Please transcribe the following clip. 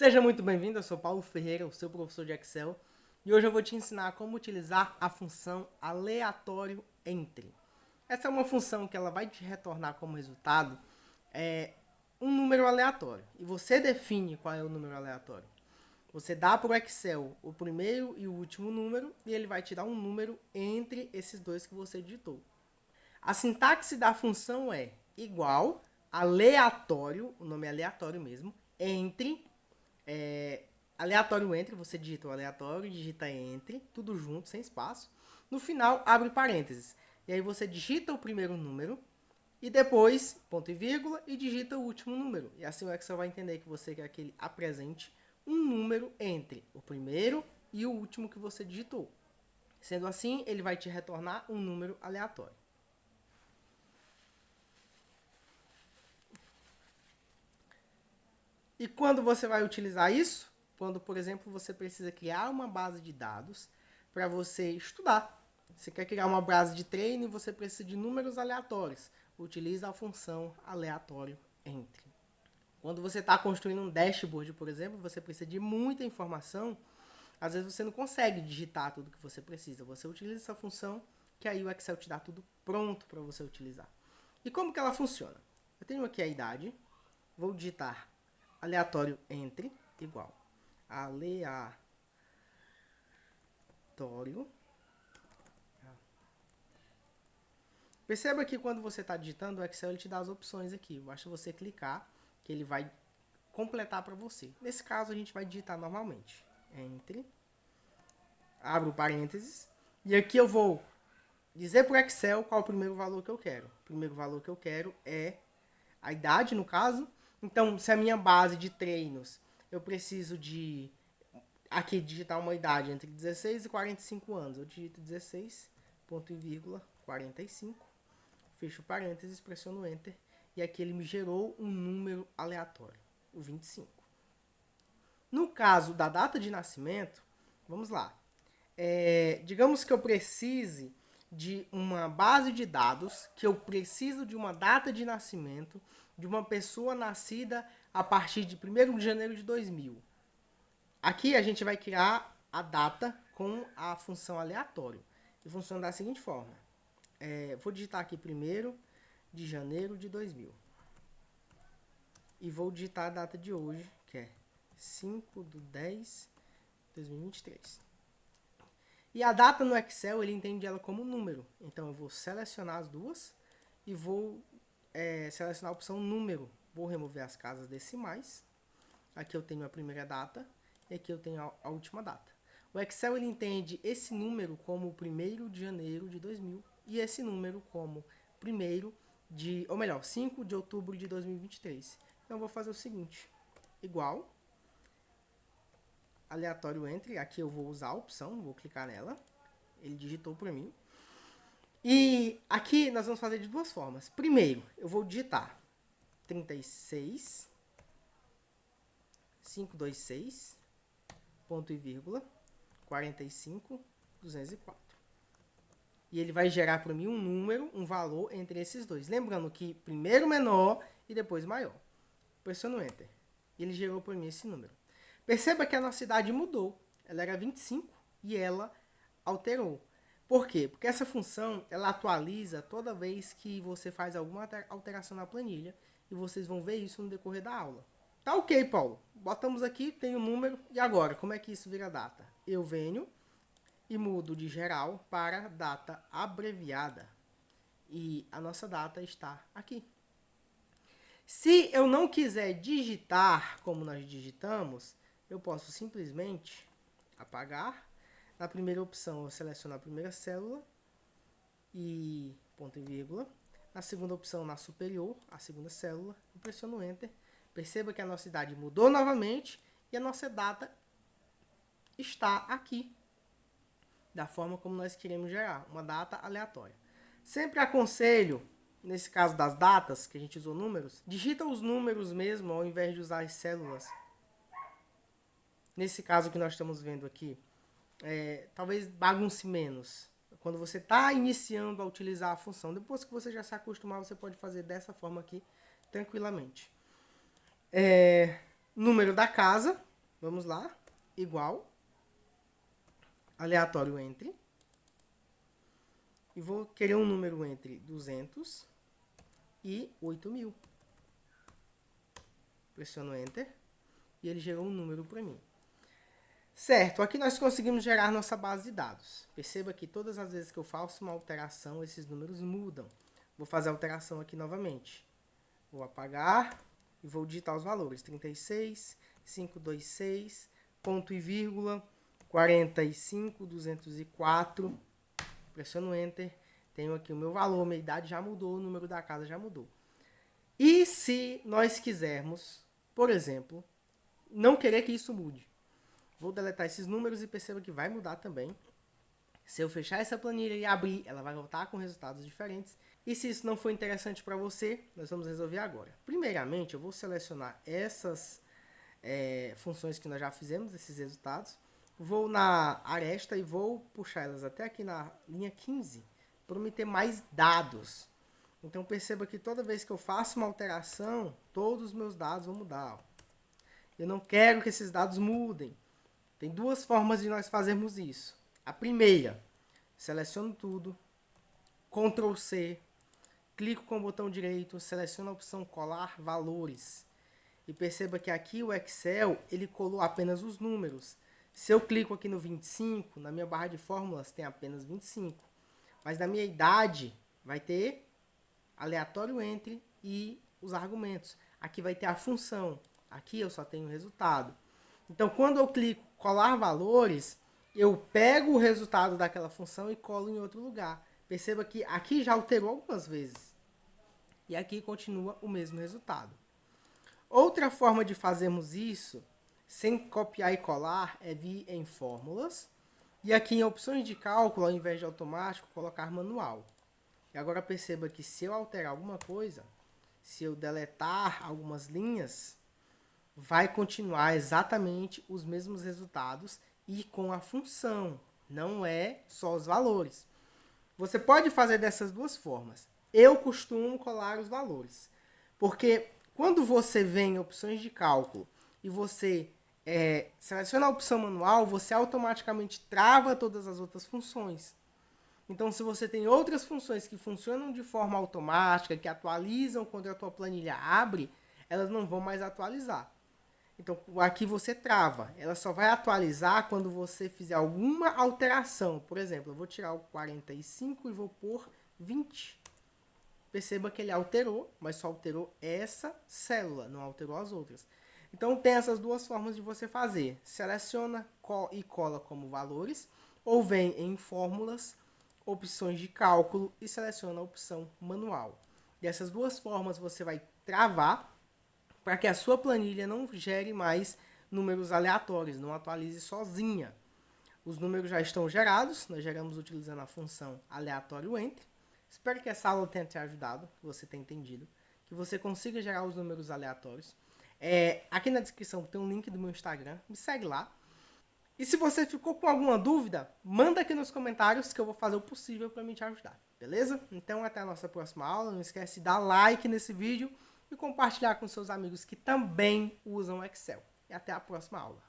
Seja muito bem-vindo, eu sou Paulo Ferreira, o seu professor de Excel, e hoje eu vou te ensinar como utilizar a função aleatório entre. Essa é uma função que ela vai te retornar como resultado um número aleatório, e você define qual é o número aleatório. Você dá para o Excel o primeiro e o último número, e ele vai te dar um número entre esses dois que você digitou. A sintaxe da função é igual, aleatório, o nome é aleatório mesmo, entre, aleatório entre, você digita o aleatório, digita entre, tudo junto, sem espaço. No final, abre parênteses. E aí você digita o primeiro número, e depois, ponto e vírgula, e digita o último número. E assim o Excel vai entender que você quer que ele apresente um número entre o primeiro e o último que você digitou. Sendo assim, ele vai te retornar um número aleatório. E quando você vai utilizar isso? Quando, por exemplo, você precisa criar uma base de dados para você estudar. Você quer criar uma base de treino e você precisa de números aleatórios. Utiliza a função aleatório entre. Quando você está construindo um dashboard, por exemplo, você precisa de muita informação. Às vezes você não consegue digitar tudo que você precisa. Você utiliza essa função que aí o Excel te dá tudo pronto para você utilizar. E como que ela funciona? Eu tenho aqui a idade. Vou digitar aleatório entre igual aleatório. Perceba que quando você está digitando, o Excel ele te dá as opções aqui. Basta você clicar que ele vai completar para você. Nesse caso, a gente vai digitar normalmente. Entre, abro parênteses, e aqui eu vou dizer para o Excel qual é o primeiro valor que eu quero. O primeiro valor que eu quero é a idade, no caso. Então, se a minha base de treinos, eu preciso de aqui digitar uma idade entre 16 e 45 anos. Eu digito 16, ponto e vírgula, 45. Fecho parênteses, pressiono Enter. E aqui ele me gerou um número aleatório, o 25. No caso da data de nascimento, vamos lá. Digamos que eu precise de uma base de dados, que eu preciso de uma data de nascimento de uma pessoa nascida a partir de 1º de janeiro de 2000. Aqui a gente vai criar a data com a função aleatório. E funciona da seguinte forma. Vou digitar aqui 1º de janeiro de 2000. E vou digitar a data de hoje, que é 5/10/2023. E a data no Excel, ele entende ela como número. Então eu vou selecionar as duas e vou selecionar a opção número. Vou remover as casas decimais. Aqui eu tenho a primeira data e aqui eu tenho a última data. O Excel ele entende esse número como 1º de janeiro de 2000 e esse número como 5 de outubro de 2023. Então eu vou fazer o seguinte, igual, aleatório entre, aqui eu vou usar a opção, vou clicar nela, ele digitou para mim. E aqui nós vamos fazer de duas formas. Primeiro, eu vou digitar 36, 526, ponto e vírgula, 45, 204. E ele vai gerar para mim um número, um valor entre esses dois. Lembrando que primeiro menor e depois maior. Pressiono Enter. E ele gerou para mim esse número. Perceba que a nossa idade mudou. Ela era 25 e ela alterou. Por quê? Porque essa função, ela atualiza toda vez que você faz alguma alteração na planilha. E vocês vão ver isso no decorrer da aula. Tá ok, Paulo. Botamos aqui, tem o número. E agora, como é que isso vira data? Eu venho e mudo de geral para data abreviada. E a nossa data está aqui. Se eu não quiser digitar como nós digitamos, eu posso simplesmente apagar. Na primeira opção, eu seleciono a primeira célula e ponto e vírgula. Na segunda opção, na superior, a segunda célula, eu pressiono Enter. Perceba que a nossa idade mudou novamente e a nossa data está aqui, da forma como nós queremos gerar, uma data aleatória. Sempre aconselho, nesse caso das datas, que a gente usou números, digita os números mesmo, ao invés de usar as células. Nesse caso que nós estamos vendo aqui, talvez bagunce menos. Quando você está iniciando a utilizar a função, depois que você já se acostumar, você pode fazer dessa forma aqui, tranquilamente. Número da casa, Vamos lá, igual, aleatório entre, e vou querer um número entre 200 e 8.000. Pressiono Enter, e ele gerou um número para mim. Certo, aqui nós conseguimos gerar nossa base de dados. Perceba que todas as vezes que eu faço uma alteração, esses números mudam. Vou fazer a alteração aqui novamente. Vou apagar e vou digitar os valores. 36, 526, ponto e vírgula, 45, 204. Pressiono Enter. Tenho aqui o meu valor, minha idade já mudou, o número da casa já mudou. E se nós quisermos, por exemplo, não querer que isso mude? Vou deletar esses números e perceba que vai mudar também. Se eu fechar essa planilha e abrir, ela vai voltar com resultados diferentes. E se isso não for interessante para você, nós vamos resolver agora. Primeiramente, eu vou selecionar essas funções que nós já fizemos, esses resultados. Vou na aresta e vou puxar elas até aqui na linha 15, para me ter mais dados. Então perceba que toda vez que eu faço uma alteração, todos os meus dados vão mudar. Eu não quero que esses dados mudem. Tem duas formas de nós fazermos isso. A primeira, seleciono tudo, Ctrl C, clico com o botão direito, seleciono a opção colar valores. E perceba que aqui o Excel, ele colou apenas os números. Se eu clico aqui no 25, na minha barra de fórmulas tem apenas 25. Mas na minha idade vai ter aleatório entre e os argumentos. Aqui vai ter a função. Aqui eu só tenho o resultado. Então, quando eu clico colar valores, eu pego o resultado daquela função e colo em outro lugar. Perceba que aqui já alterou algumas vezes. E aqui continua o mesmo resultado. Outra forma de fazermos isso, sem copiar e colar, é vir em fórmulas. E aqui em opções de cálculo, ao invés de automático, colocar manual. E agora perceba que se eu alterar alguma coisa, se eu deletar algumas linhas, vai continuar exatamente os mesmos resultados e com a função, não é só os valores. Você pode fazer dessas duas formas. Eu costumo colar os valores, porque quando você vem em opções de cálculo e você seleciona a opção manual, você automaticamente trava todas as outras funções. Então, se você tem outras funções que funcionam de forma automática, que atualizam quando a tua planilha abre, elas não vão mais atualizar. Então, aqui você trava. Ela só vai atualizar quando você fizer alguma alteração. Por exemplo, eu vou tirar o 45 e vou pôr 20. Perceba que ele alterou, mas só alterou essa célula, não alterou as outras. Então, tem essas duas formas de você fazer. Seleciona e cola como valores, ou vem em fórmulas, opções de cálculo e seleciona a opção manual. Dessas duas formas você vai travar para que a sua planilha não gere mais números aleatórios, não atualize sozinha. Os números já estão gerados, nós geramos utilizando a função aleatório entre. Espero que essa aula tenha te ajudado, que você tenha entendido, que você consiga gerar os números aleatórios. Aqui na descrição tem um link do meu Instagram, me segue lá. E se você ficou com alguma dúvida, manda aqui nos comentários que eu vou fazer o possível para me te ajudar, beleza? Então até a nossa próxima aula, não esquece de dar like nesse vídeo e compartilhar com seus amigos que também usam Excel. E até a próxima aula.